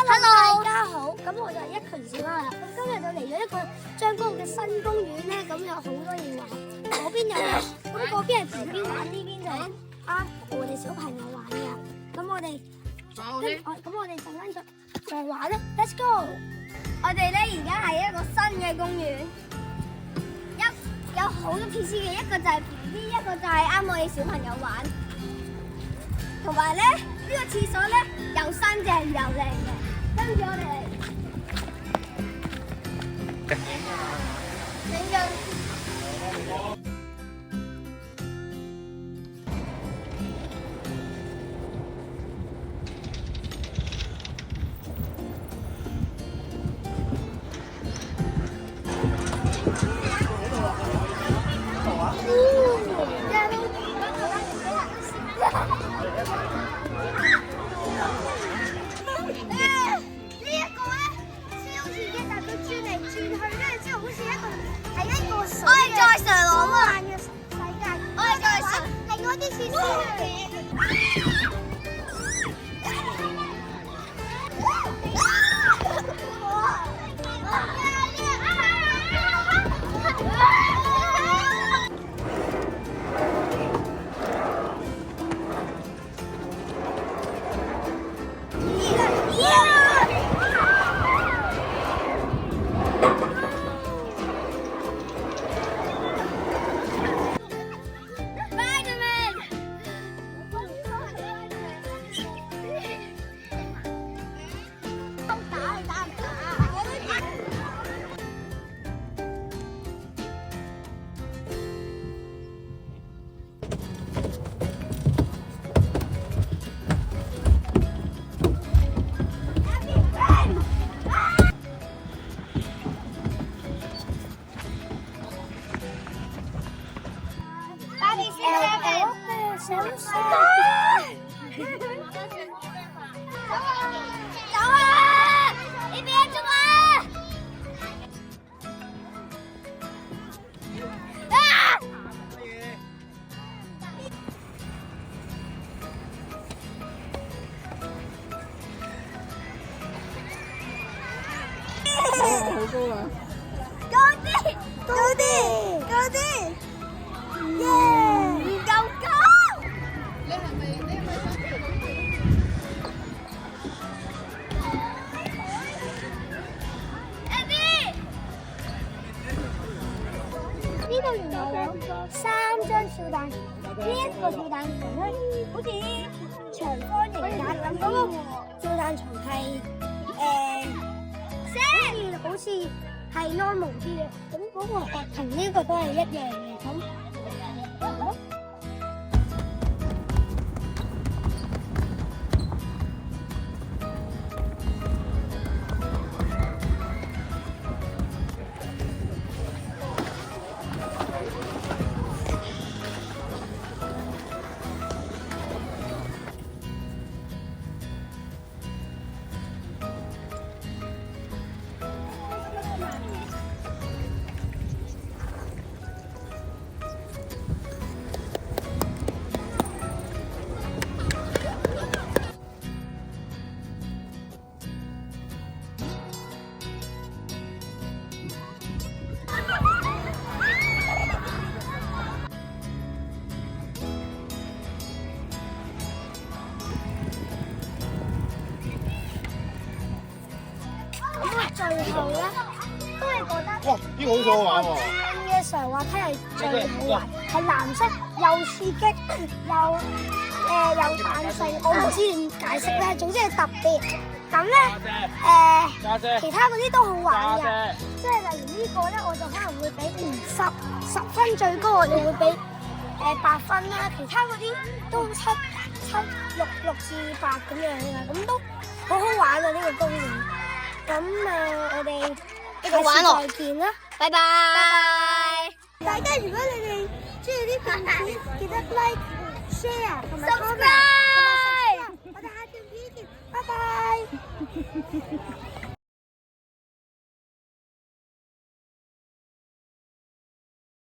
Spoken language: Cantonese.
Hello， 大家好，咁我就係一群小朋友，咁今日就嚟咗一個將軍澳嘅新公園咧，咁有好多嘢玩，嗰邊有，咁嗰邊係 BB 玩，呢邊就係我哋小朋友玩嘅，咁我哋，咁我哋陣間再玩啦 ，Let's go！ 我哋咧而家係一個新嘅公園，有好多設施嘅，一個就係 BB， 一個就係啱我哋小朋友玩，同埋咧呢個廁所咧又新淨又靚嘅。跟住我哋好高啊！高啲，高啲，高啲，耶！唔夠高。你係咪Abby， 呢度原來有3張跳蛋，呢一個跳蛋場咧，好似長方形嘅，咁嗰個跳蛋場係好似係 normal 啲嘅，咁嗰個同呢個都係一樣嘅，咁。最後咧，都係覺得哇！呢個好好玩喎。嘅上滑梯係最好玩，係藍色又刺激又彈性，我唔知點解釋咧，總之係特別。咁咧其他嗰啲都好玩嘅，即係例如呢個咧，我就可能會俾10分最高，我就會俾8分啦。其他嗰啲都7、6至8咁樣嘅，咁都好好玩啊！呢個公園。咁我哋下次再見啦，拜拜！大家如果你哋中意呢片片，記得 like、share 同埋 comment， 我哋下條片見，拜拜！